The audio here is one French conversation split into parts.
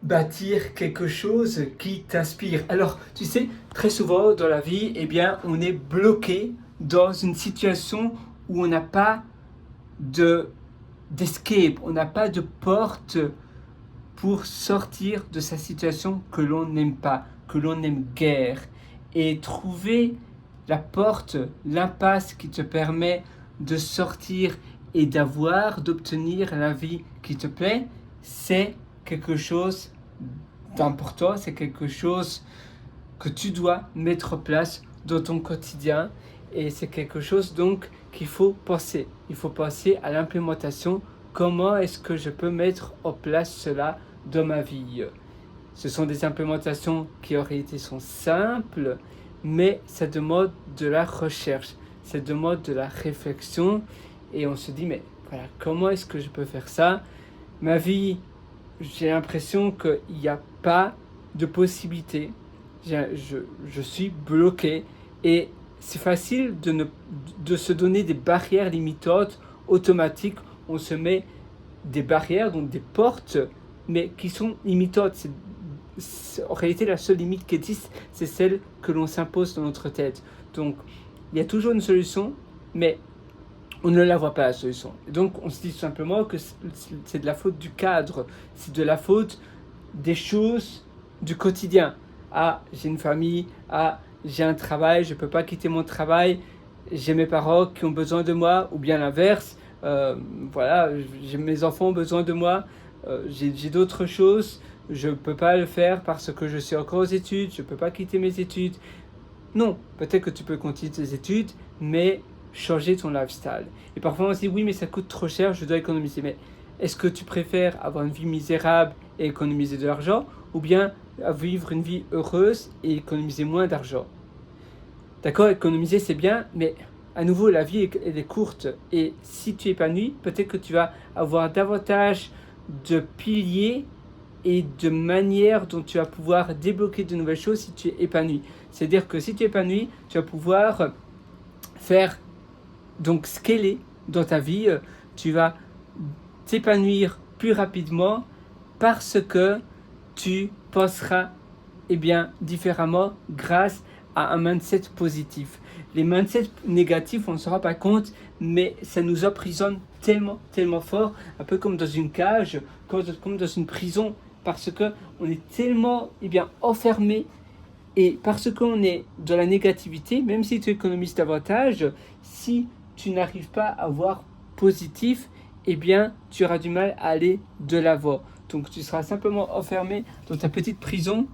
bâtir quelque chose qui t'inspire. Alors, tu sais, très souvent dans la vie, eh bien, on est bloqué dans une situation où on n'a pas d'escape, on n'a pas de porte pour sortir de sa situation que l'on n'aime pas, que l'on n'aime guère. Et trouver la porte, l'impasse qui te permet de sortir et d'obtenir la vie qui te plaît, c'est quelque chose d'important, c'est quelque chose que tu dois mettre en place dans ton quotidien et c'est quelque chose donc qu'il faut penser. Il faut penser à l'implémentation. Comment est-ce que je peux mettre en place cela dans ma vie? Ce sont des implémentations qui en réalité sont simples, mais ça demande de la recherche, ça demande de la réflexion et on se dit mais voilà, comment est-ce que je peux faire ça? Ma vie, j'ai l'impression qu'il n'y a pas de possibilité. Je suis bloqué et c'est facile de se donner des barrières limitantes automatiques. On se met des barrières, donc des portes, mais qui sont limitantes. En réalité, la seule limite qui existe, c'est celle que l'on s'impose dans notre tête. Donc, il y a toujours une solution, mais on ne la voit pas la solution. Et donc, on se dit tout simplement que c'est de la faute du cadre, c'est de la faute des choses du quotidien. Ah, j'ai une famille, ah, j'ai un travail, je ne peux pas quitter mon travail, j'ai mes parents qui ont besoin de moi, ou bien l'inverse, voilà, mes enfants ont besoin de moi, j'ai d'autres choses, je ne peux pas le faire parce que je suis encore aux études, je ne peux pas quitter mes études. Non, peut-être que tu peux continuer tes études, mais changer ton lifestyle. Et parfois on se dit oui mais ça coûte trop cher, je dois économiser. Mais est-ce que tu préfères avoir une vie misérable et économiser de l'argent ou bien vivre une vie heureuse et économiser moins d'argent? D'accord, économiser c'est bien, mais à nouveau la vie elle est courte et si tu es épanoui, peut-être que tu vas avoir davantage de piliers et de manières dont tu vas pouvoir débloquer de nouvelles choses si tu es épanoui. C'est-à-dire que si tu es épanoui, tu vas pouvoir faire donc scaler dans ta vie, tu vas t'épanouir plus rapidement parce que tu penseras différemment grâce à un mindset positif. Les mindsets négatifs, on ne se rend pas compte, mais ça nous emprisonne tellement, tellement fort, un peu comme dans une cage, comme dans une prison, parce qu'on est tellement enfermé. Et parce qu'on est dans la négativité, même si tu économises davantage, si tu n'arrives pas à voir positif, tu auras du mal à aller de l'avant. Donc tu seras simplement enfermé dans ta petite prison.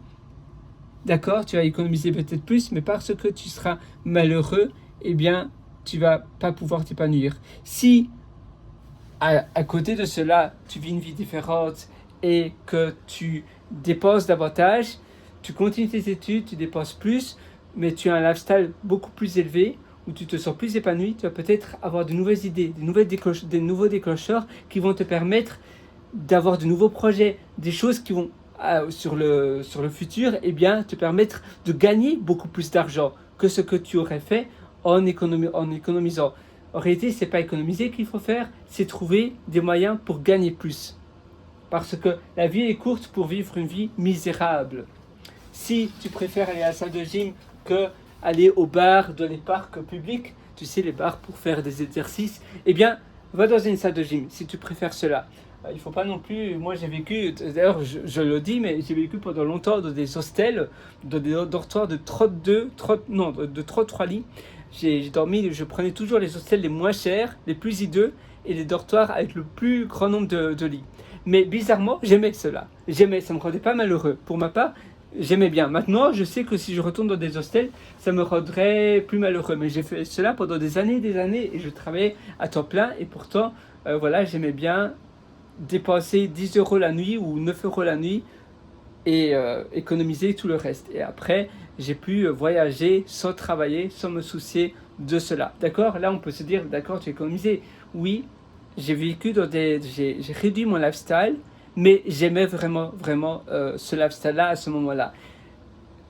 D'accord, tu vas économiser peut-être plus, mais parce que tu seras malheureux, tu vas pas pouvoir t'épanouir. Si à côté de cela, tu vis une vie différente et que tu dépenses davantage, tu continues tes études, tu dépenses plus, mais tu as un lifestyle beaucoup plus élevé, où tu te sens plus épanoui, tu vas peut-être avoir de nouvelles idées, des nouveaux déclencheurs qui vont te permettre d'avoir de nouveaux projets, des choses qui vont, sur le futur, te permettre de gagner beaucoup plus d'argent que ce que tu aurais fait en économisant. En réalité, ce n'est pas économiser qu'il faut faire, c'est trouver des moyens pour gagner plus. Parce que la vie est courte pour vivre une vie misérable. Si tu préfères aller à la salle de gym que aller au bar dans les parcs publics, tu sais, les bars pour faire des exercices, va dans une salle de gym si tu préfères cela. Il ne faut pas non plus, moi j'ai vécu, d'ailleurs je le dis, mais j'ai vécu pendant longtemps dans des hostels, dans des dortoirs de 33 lits. J'ai dormi, je prenais toujours les hostels les moins chers, les plus hideux, et les dortoirs avec le plus grand nombre de lits. Mais bizarrement, j'aimais cela. Ça me rendait pas malheureux. Pour ma part, j'aimais bien. Maintenant, je sais que si je retourne dans des hostels, ça me rendrait plus malheureux. Mais j'ai fait cela pendant des années et je travaillais à temps plein. Et pourtant, j'aimais bien dépenser 10 euros la nuit ou 9 euros la nuit et économiser tout le reste. Et après, j'ai pu voyager sans travailler, sans me soucier de cela. D'accord? Là, on peut se dire, d'accord, tu as économisé. Oui, j'ai réduit mon lifestyle, mais j'aimais vraiment ce lifestyle-là à ce moment-là.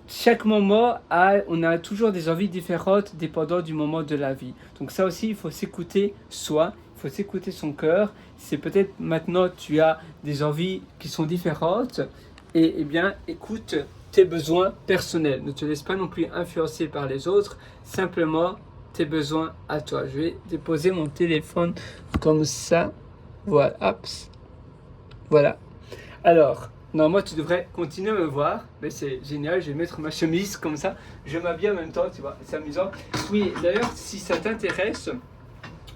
Chaque moment, on a toujours des envies différentes dépendant du moment de la vie. Donc ça aussi, il faut s'écouter soi, il faut s'écouter son cœur. C'est peut-être maintenant tu as des envies qui sont différentes et eh bien écoute tes besoins personnels. Ne te laisse pas non plus influencer par les autres, simplement tes besoins à toi. Je vais déposer mon téléphone comme ça. Voilà, hop. Voilà. Alors, normalement tu devrais continuer à me voir, mais c'est génial, je vais mettre ma chemise comme ça, je m'habille en même temps, tu vois, c'est amusant. Oui, d'ailleurs, si ça t'intéresse,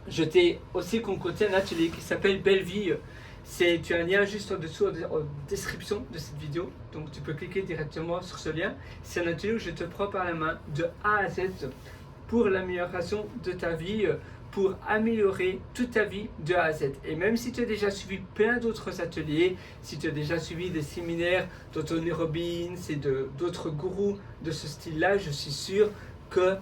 je t'ai aussi concocté un atelier qui s'appelle Belle Vie. Tu as un lien juste en dessous en description de cette vidéo, donc tu peux cliquer directement sur ce lien. C'est un atelier où je te prends par la main de A à Z pour l'amélioration de ta vie, pour améliorer toute ta vie de A à Z. Et même si tu as déjà suivi plein d'autres ateliers, si tu as déjà suivi des séminaires d'Anthony Robbins et d'autres gourous de ce style-là, je suis sûr que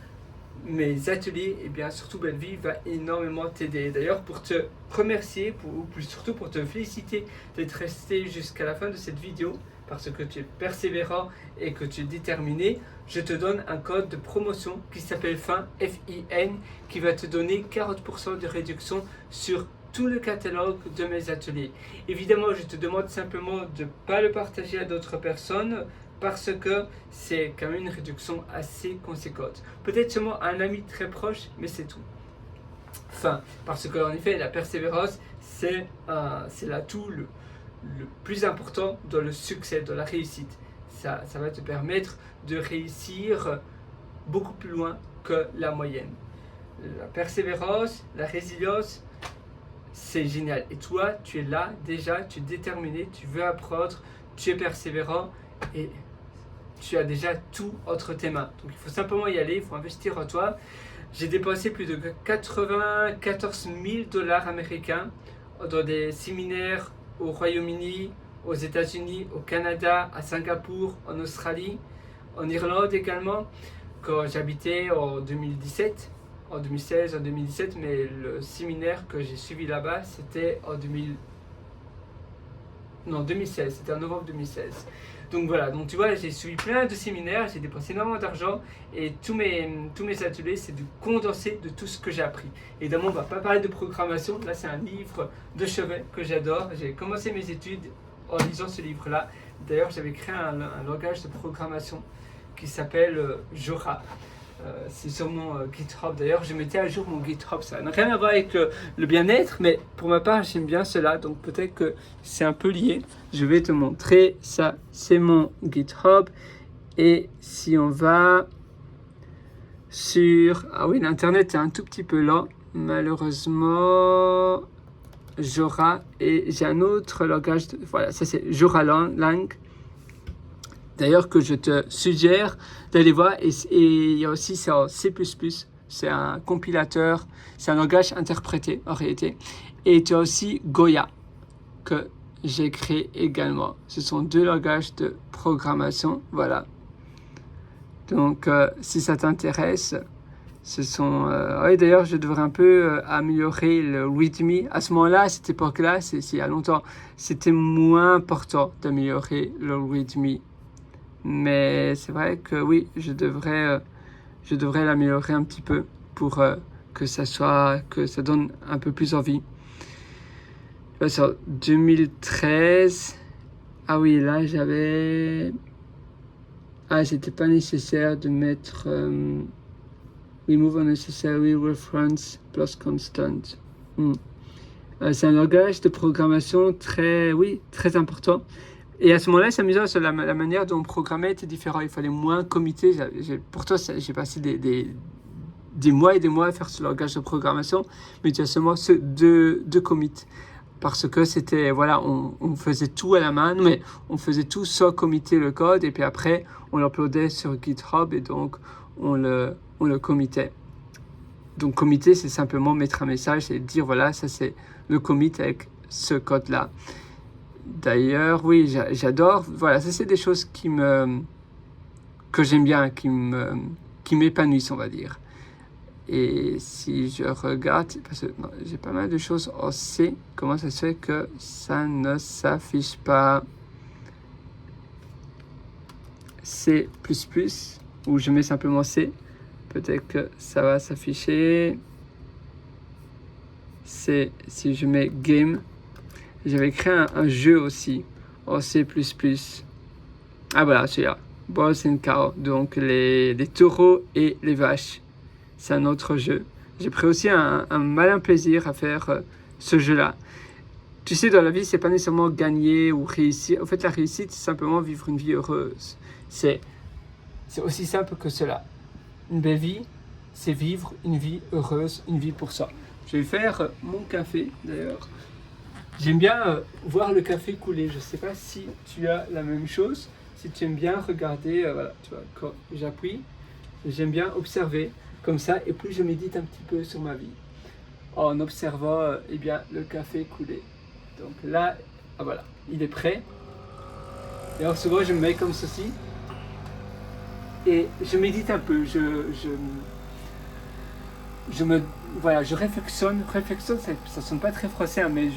mes ateliers, et bien surtout Belle Vie, va énormément t'aider. D'ailleurs, pour te remercier, ou plus surtout pour te féliciter d'être resté jusqu'à la fin de cette vidéo, parce que tu es persévérant et que tu es déterminé, je te donne un code de promotion qui s'appelle FIN, F-I-N, qui va te donner 40% de réduction sur tout le catalogue de mes ateliers. Évidemment, je te demande simplement de ne pas le partager à d'autres personnes, parce que c'est quand même une réduction assez conséquente. Peut-être seulement un ami très proche, mais c'est tout. Enfin, parce qu'en effet, la persévérance, c'est l'atout le plus important dans le succès, dans la réussite. Ça va te permettre de réussir beaucoup plus loin que la moyenne. La persévérance, la résilience, c'est génial. Et toi, tu es là déjà, tu es déterminé, tu veux apprendre, tu es persévérant et tu as déjà tout entre tes mains. Donc il faut simplement y aller, il faut investir en toi. J'ai dépensé plus de 94 000 dollars américains dans des séminaires au Royaume-Uni, aux États-Unis, au Canada, à Singapour, en Australie, en Irlande également, quand j'habitais en 2017, en 2016, en 2017, mais le séminaire que j'ai suivi là-bas, c'était en 2016, c'était en novembre 2016. Donc voilà, donc tu vois, j'ai suivi plein de séminaires, j'ai dépensé énormément d'argent et tous mes ateliers, c'est du condensé de tout ce que j'ai appris. Évidemment, on ne va pas parler de programmation, là c'est un livre de chevet que j'adore. J'ai commencé mes études en lisant ce livre-là. D'ailleurs, j'avais créé un langage de programmation qui s'appelle Jora. C'est sur mon GitHub. D'ailleurs, je mettais à jour mon GitHub. Ça n'a rien à voir avec le bien-être, mais pour ma part, j'aime bien cela. Donc peut-être que c'est un peu lié. Je vais te montrer ça. C'est mon GitHub. Et si on va sur... Ah oui, l'Internet est un tout petit peu lent. Malheureusement, Jora. Et j'ai un autre langage. Voilà, ça c'est Jora Lang. D'ailleurs, que je te suggère d'aller voir. Et il y a aussi, c'est en C++. C'est un compilateur. C'est un langage interprété, en réalité. Et tu as aussi Goya, que j'ai créé également. Ce sont deux langages de programmation. Voilà. Donc, si ça t'intéresse, ce sont... oui, d'ailleurs, je devrais un peu améliorer le README. À ce moment-là, à cette époque-là, c'est il y a longtemps, c'était moins important d'améliorer le README. Mais c'est vrai que oui, je devrais l'améliorer un petit peu pour que ça donne un peu plus envie. Sur 2013, ah oui, là j'avais... Ah, c'était pas nécessaire de mettre remove unnecessary reference plus constant. C'est un langage de programmation très important. Et à ce moment-là, c'est amusant, la manière dont on programmait était différente. Il fallait moins committer. Pourtant, j'ai passé des mois et des mois à faire ce langage de programmation, mais tu as seulement deux commits. Parce que c'était, voilà, on faisait tout à la main, mais on faisait tout sans committer le code, et puis après, on l'uploadait sur GitHub, et donc on le committait. Donc, committer, c'est simplement mettre un message et dire, voilà, ça c'est le commit avec ce code-là. D'ailleurs, oui, j'adore. Voilà, ça c'est des choses que j'aime bien, qui m'épanouissent, on va dire. Et si je regarde, parce que j'ai pas mal de choses en C, comment ça se fait que ça ne s'affiche pas? C++, ou je mets simplement C, peut-être que ça va s'afficher. C'est si je mets game. J'avais créé un jeu aussi en C++. Ah voilà, celui-là. Bulls and Cow, donc les taureaux et les vaches. C'est un autre jeu. J'ai pris aussi un malin plaisir à faire ce jeu-là. Tu sais, dans la vie, c'est pas nécessairement gagner ou réussir. En fait, la réussite, c'est simplement vivre une vie heureuse. C'est aussi simple que cela. Une belle vie, c'est vivre une vie heureuse, une vie pour soi. Je vais faire mon café, d'ailleurs. J'aime bien voir le café couler. Je ne sais pas si tu as la même chose. Si tu aimes bien regarder, voilà, tu vois, quand j'appuie, j'aime bien observer comme ça. Et puis, je médite un petit peu sur ma vie en observant eh bien, le café couler. Donc là, ah, voilà, il est prêt. Et alors souvent, je me mets comme ceci. Et je médite un peu. Voilà, je réflexionne. Réflexionne, ça sonne pas très français, hein, mais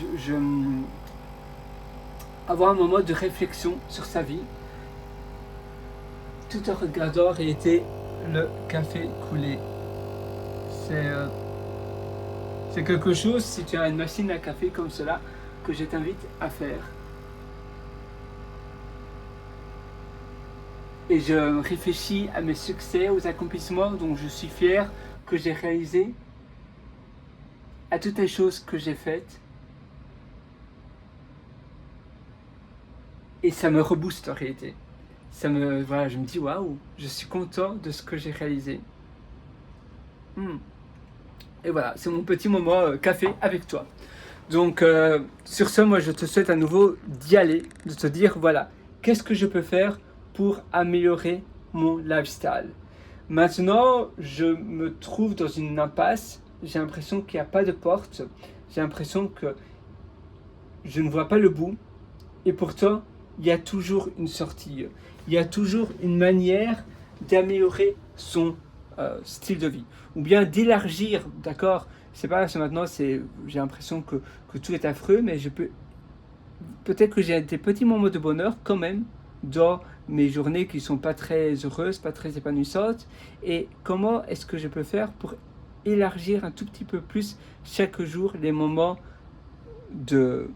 avoir un moment de réflexion sur sa vie, tout en regardant en réalité le café couler. C'est quelque chose, si tu as une machine à café comme cela, que je t'invite à faire. Et je réfléchis à mes succès, aux accomplissements dont je suis fier, que j'ai réalisés, à toutes les choses que j'ai faites. Et ça me rebooste en réalité. Voilà, je me dis waouh, je suis content de ce que j'ai réalisé. Et voilà, c'est mon petit moment café avec toi. Donc sur ce, moi je te souhaite à nouveau d'y aller, de te dire voilà, qu'est-ce que je peux faire pour améliorer mon lifestyle. Maintenant, je me trouve dans une impasse, j'ai l'impression qu'il n'y a pas de porte, j'ai l'impression que je ne vois pas le bout, et pourtant, il y a toujours une sortie, il y a toujours une manière d'améliorer son style de vie, ou bien d'élargir, d'accord, c'est pas ça maintenant, j'ai l'impression que tout est affreux, mais peut-être que j'ai des petits moments de bonheur quand même dans mes journées qui sont pas très heureuses, pas très épanouissantes, et comment est-ce que je peux faire pour élargir un tout petit peu plus chaque jour les moments de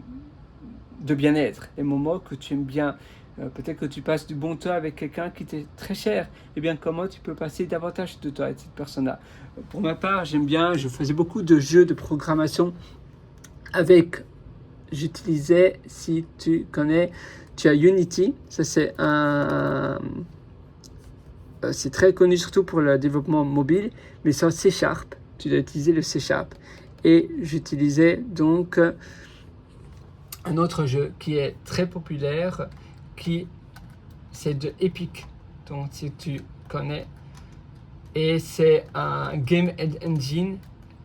bien-être, les moments que tu aimes bien. Peut-être que tu passes du bon temps avec quelqu'un qui t'est très cher. Eh bien, comment tu peux passer davantage de temps avec cette personne-là? Pour ma part, j'aime bien, je faisais beaucoup de jeux de programmation j'utilisais, si tu connais, tu as Unity. Ça, c'est c'est très connu surtout pour le développement mobile, mais c'est en C#. Tu dois utiliser le C#. Et j'utilisais donc un autre jeu qui est très populaire, c'est de Epic, donc si tu connais, et c'est un Game Engine.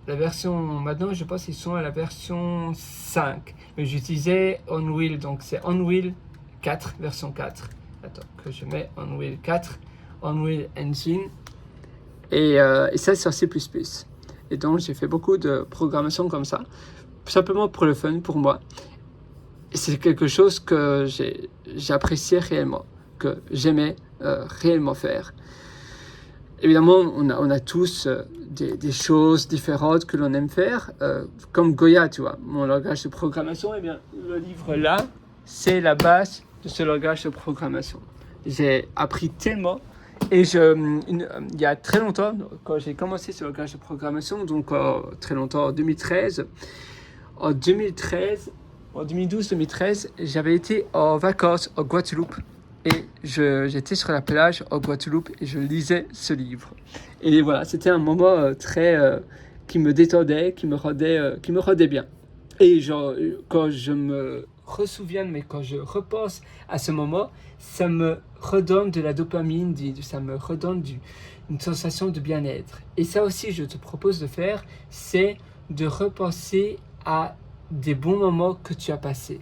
La version, maintenant je pense qu'ils sont à la version 5, mais j'utilisais Unreal, donc c'est Unreal 4, version 4. Attends, que je mets Unreal 4, Unreal Engine, et ça c'est en C++. Et donc j'ai fait beaucoup de programmation comme ça, simplement pour le fun, pour moi. C'est quelque chose que j'appréciais réellement, que j'aimais réellement faire. Évidemment, on a tous des choses différentes que l'on aime faire, comme Goya, tu vois, mon langage de programmation. Eh bien, le livre là, c'est la base de ce langage de programmation. J'ai appris tellement, et il y a très longtemps, quand j'ai commencé ce langage de programmation, donc très longtemps, en 2013, en 2012-2013, j'avais été en vacances en Guadeloupe, et j'étais sur la plage en Guadeloupe et je lisais ce livre. Et voilà, c'était un moment qui me détendait, qui me rendait bien. Et quand je me ressouviens, mais quand je repense à ce moment, ça me redonne de la dopamine, ça me redonne une sensation de bien-être. Et ça aussi, je te propose de faire, c'est de repenser à des bons moments que tu as passés,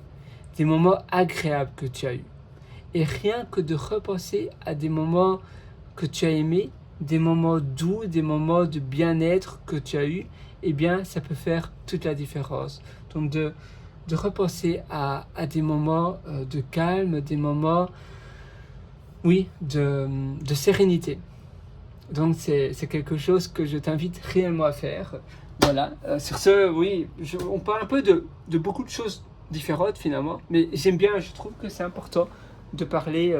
des moments agréables que tu as eus. Et rien que de repenser à des moments que tu as aimés, des moments doux, des moments de bien-être que tu as eus, eh bien, ça peut faire toute la différence. Donc, de repenser à des moments de calme, des moments, oui, de sérénité. Donc, c'est quelque chose que je t'invite réellement à faire. Voilà, sur ce, oui, on parle un peu de beaucoup de choses différentes finalement, mais j'aime bien, je trouve que c'est important de parler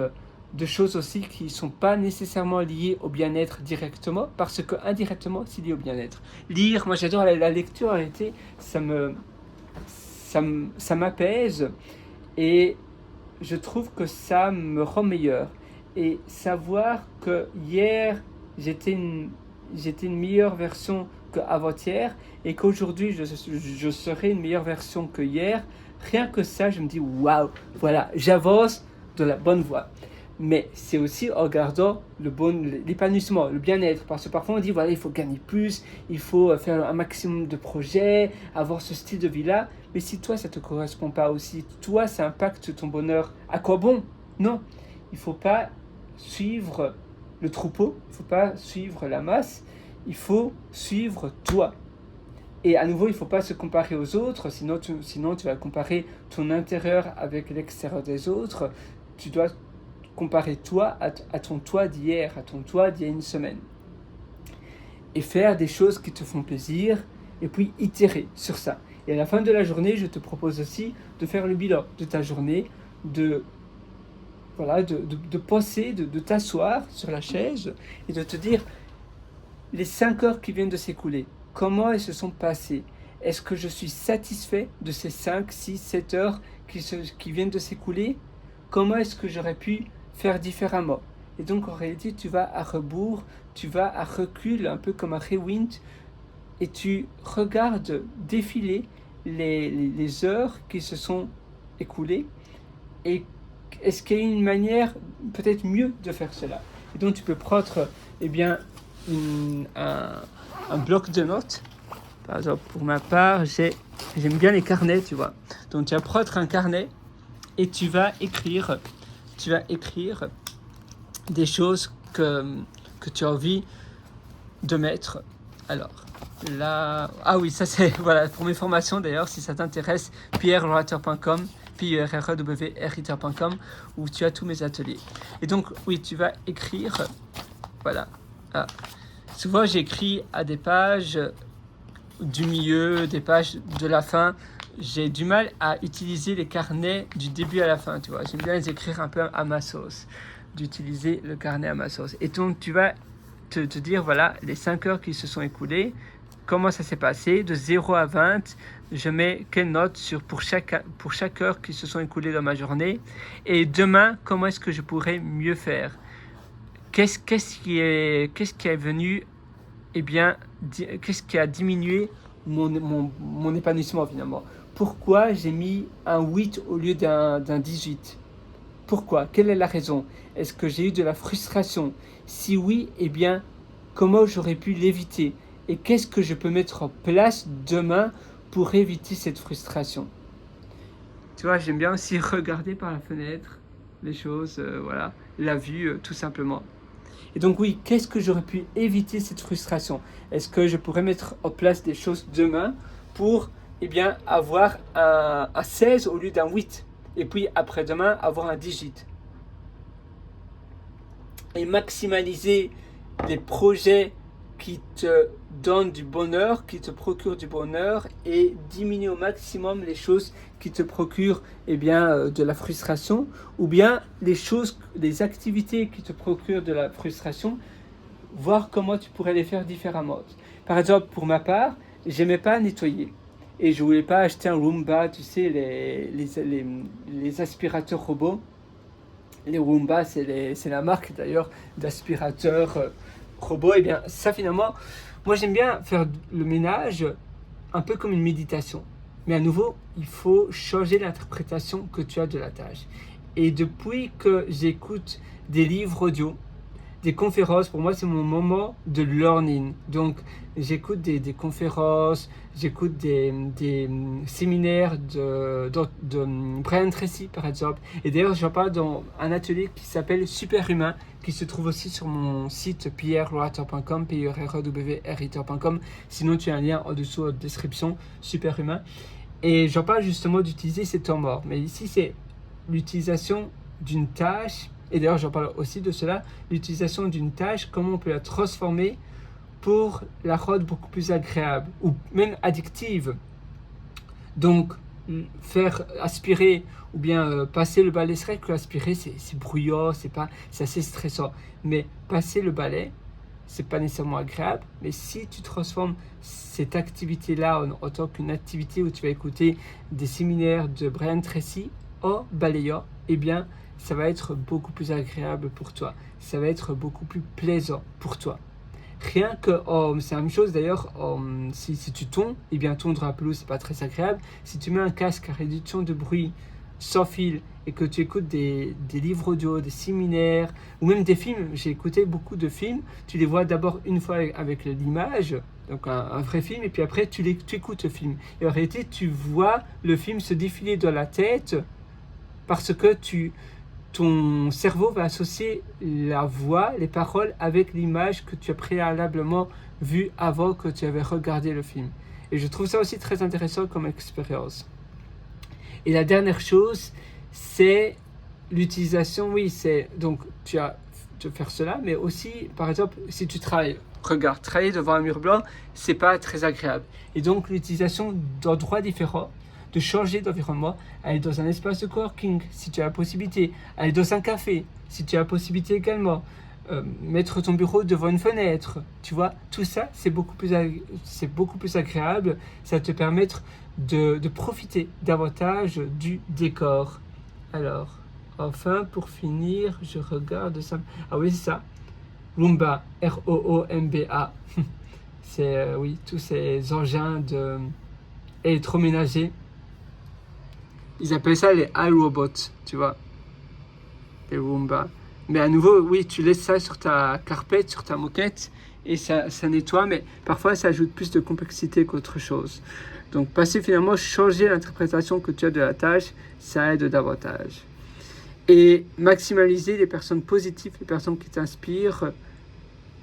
de choses aussi qui ne sont pas nécessairement liées au bien-être directement, parce que indirectement, c'est lié au bien-être. Lire, moi j'adore la lecture, en réalité, ça m'apaise et je trouve que ça me rend meilleur. Et savoir que hier, j'étais une meilleure version qu'avant-hier et qu'aujourd'hui, je serai une meilleure version que hier, rien que ça, je me dis waouh, voilà, j'avance de la bonne voie. Mais c'est aussi en regardant l'épanouissement, le bien-être. Parce que parfois on dit, voilà, il faut gagner plus, il faut faire un maximum de projets, avoir ce style de vie-là. Mais si toi, ça ne te correspond pas aussi, toi, ça impacte ton bonheur, à quoi bon? Non, il ne faut pas suivre le troupeau, il ne faut pas suivre la masse, il faut suivre toi. Et à nouveau, il ne faut pas se comparer aux autres, sinon tu vas comparer ton intérieur avec l'extérieur des autres. Tu dois comparer toi à ton toi d'hier, à ton toi d'il y a une semaine. Et faire des choses qui te font plaisir, et puis itérer sur ça. Et à la fin de la journée, je te propose aussi de faire le bilan de ta journée, de penser, de t'asseoir sur la chaise et de te dire les 5 heures qui viennent de s'écouler, comment elles se sont passées? Est-ce que je suis satisfait de ces 5, 6, 7 heures qui viennent de s'écouler? Comment est-ce que j'aurais pu faire différemment? Et donc en réalité, tu vas à rebours, tu vas à recul, un peu comme un rewind, et tu regardes défiler les heures qui se sont écoulées, et est-ce qu'il y a une manière peut-être mieux de faire cela? Et donc tu peux prendre un bloc de notes. Par exemple, pour ma part, j'aime bien les carnets, tu vois. Donc tu vas prendre un carnet et tu vas écrire des choses que tu as envie de mettre. Alors, là... Ah oui, ça c'est... Voilà, pour mes formations d'ailleurs, si ça t'intéresse, pierrelorateur.com, pierrewriter.com, où tu as tous mes ateliers. Et donc, oui, tu vas écrire... Voilà. Ah. Souvent, j'écris à des pages du milieu, des pages de la fin. J'ai du mal à utiliser les carnets du début à la fin, tu vois. J'aime bien les écrire un peu à ma sauce, d'utiliser le carnet à ma sauce. Et donc, tu vas te dire, voilà, les 5 heures qui se sont écoulées, comment ça s'est passé, de 0 à 20, je mets quelle note pour chaque heure qui se sont écoulées dans ma journée. Et demain, comment est-ce que je pourrais mieux faire? Qu'est-ce qui est venu, qu'est-ce qui a diminué mon épanouissement finalement? Pourquoi j'ai mis un 8 au lieu d'un 18? Pourquoi? Quelle est la raison? Est-ce que j'ai eu de la frustration? Si oui, comment j'aurais pu l'éviter? Et qu'est-ce que je peux mettre en place demain pour éviter cette frustration? Tu vois, j'aime bien aussi regarder par la fenêtre les choses, voilà, la vue, tout simplement. Et donc oui, qu'est-ce que j'aurais pu éviter cette frustration? Est-ce que je pourrais mettre en place des choses demain pour avoir un 16 au lieu d'un 8? Et puis après-demain, avoir un 18. Et maximaliser les projets qui te donnent du bonheur, qui te procurent du bonheur, et diminuer au maximum les choses qui te procurent de la frustration, ou bien les activités qui te procurent de la frustration, voir comment tu pourrais les faire différemment. Par exemple, pour ma part, j'aimais pas nettoyer. Et je voulais pas acheter un Roomba, tu sais, les aspirateurs robots. Les Roomba, c'est la marque d'ailleurs d'aspirateurs robots. Et bien ça finalement, moi j'aime bien faire le ménage un peu comme une méditation. Mais à nouveau, il faut changer l'interprétation que tu as de la tâche. Et depuis que j'écoute des livres audio, des conférences, pour moi c'est mon moment de learning. Donc j'écoute des conférences, j'écoute des séminaires de Brian Tracy par exemple. Et d'ailleurs j'en parle dans un atelier qui s'appelle Superhumain, qui se trouve aussi sur mon site pierrewriter.com, pierrewriter.com. Sinon tu as un lien en dessous en description, Superhumain. Et j'en parle justement d'utiliser ces temps morts. Mais ici c'est l'utilisation d'une tâche. Et d'ailleurs, j'en parle aussi de cela, l'utilisation d'une tâche, comment on peut la transformer pour la rendre beaucoup plus agréable ou même addictive. Donc, faire aspirer ou bien passer le balai, c'est vrai que aspirer c'est bruyant, c'est assez stressant. Mais passer le balai, c'est pas nécessairement agréable. Mais si tu transformes cette activité-là en tant qu'une activité où tu vas écouter des séminaires de Brian Tracy en balayant, eh bien, ça va être beaucoup plus agréable pour toi. Ça va être beaucoup plus plaisant pour toi. Rien que, c'est la même chose d'ailleurs, si tu tonds, eh bien tondre à pelouse, c'est pas très agréable. Si tu mets un casque à réduction de bruit sans fil et que tu écoutes des livres audio, des séminaires ou même des films, j'ai écouté beaucoup de films, tu les vois d'abord une fois avec l'image, donc un vrai film, et puis après tu écoutes le film. Et en réalité, tu vois le film se défiler dans la tête parce que ton cerveau va associer la voix, les paroles avec l'image que tu as préalablement vue avant que tu avais regardé le film. Et je trouve ça aussi très intéressant comme expérience. Et la dernière chose, c'est l'utilisation. Oui, c'est donc tu vas faire cela, mais aussi, par exemple, si tu travailles, regarde, travailler devant un mur blanc, c'est pas très agréable. Et donc l'utilisation d'endroits différents, de changer d'environnement, aller dans un espace de coworking si tu as la possibilité, aller dans un café si tu as la possibilité également, mettre ton bureau devant une fenêtre, tu vois, tout ça c'est beaucoup plus agréable, ça va te permettre de profiter davantage du décor. Alors, enfin pour finir, je regarde ça. Ah oui, c'est ça. Roomba, R-O-O-M-B-A. C'est oui, tous ces engins électroménagers. Ils appellent ça les iRobots, tu vois, les Roomba. Mais à nouveau, oui, tu laisses ça sur ta carpette, sur ta moquette, et ça nettoie, mais parfois ça ajoute plus de complexité qu'autre chose. Donc, finalement, changer l'interprétation que tu as de la tâche, ça aide davantage. Et maximaliser les personnes positives, les personnes qui t'inspirent,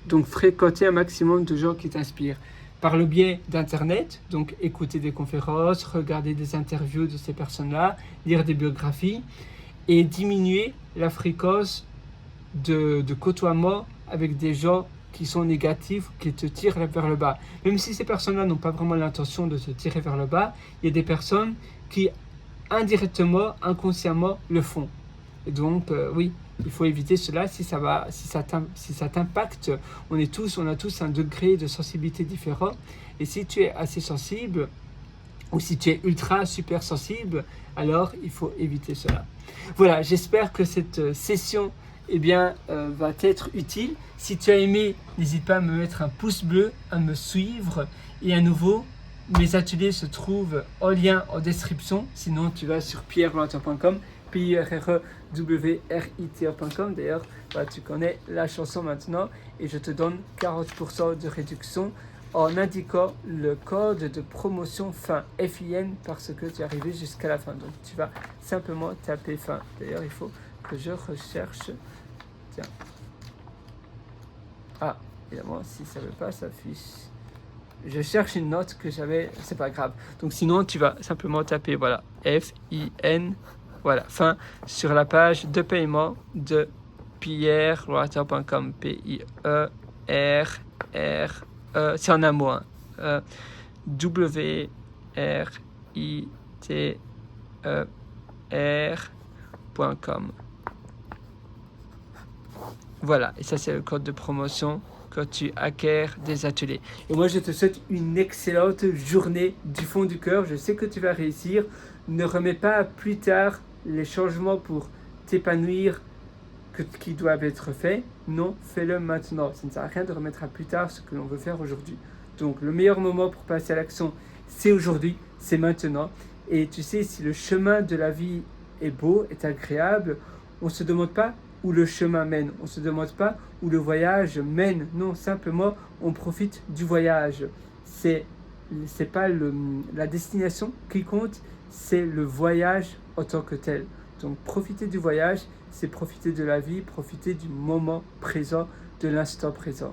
donc fréquenter un maximum de gens qui t'inspirent. Par le biais d'Internet, donc écouter des conférences, regarder des interviews de ces personnes-là, lire des biographies et diminuer la fréquence de côtoiement avec des gens qui sont négatifs, qui te tirent vers le bas. Même si ces personnes-là n'ont pas vraiment l'intention de te tirer vers le bas, il y a des personnes qui indirectement, inconsciemment le font. Et donc, oui, il faut éviter cela si ça t'impacte. On a tous un degré de sensibilité différent. Et si tu es assez sensible, ou si tu es ultra super sensible, alors il faut éviter cela. Voilà, j'espère que cette session va t'être utile. Si tu as aimé, n'hésite pas à me mettre un pouce bleu, à me suivre. Et à nouveau, mes ateliers se trouvent en lien en description. Sinon, tu vas sur pierrewriter.com, pierrewriter.com. D'ailleurs, tu connais la chanson maintenant. Et je te donne 40% de réduction en indiquant le code de promotion FIN, FIN, parce que tu es arrivé jusqu'à la fin. Donc, tu vas simplement taper FIN. D'ailleurs, il faut que je recherche. Tiens. Ah, évidemment, si ça ne veut pas s'affiche. Je cherche une note que j'avais, c'est pas grave. Donc, sinon, tu vas simplement taper, voilà, FIN, voilà, FIN, sur la page de paiement de pierrewriter.com, P-I-E-R-R. C'est en un mot, hein. WRITER.com. Voilà, et ça c'est le code de promotion quand tu acquiers des ateliers. Et moi je te souhaite une excellente journée du fond du cœur. Je sais que tu vas réussir. Ne remets pas à plus tard les changements pour t'épanouir qui doivent être faits. Non, fais-le maintenant. Ça ne sert à rien de remettre à plus tard ce que l'on veut faire aujourd'hui. Donc le meilleur moment pour passer à l'action, c'est aujourd'hui, c'est maintenant. Et tu sais, si le chemin de la vie est beau, est agréable, on ne se demande pas où le chemin mène. On ne se demande pas où le voyage mène. Non, simplement, on profite du voyage. C'est pas la destination qui compte, c'est le voyage en tant que tel. Donc profiter du voyage, c'est profiter de la vie, profiter du moment présent, de l'instant présent.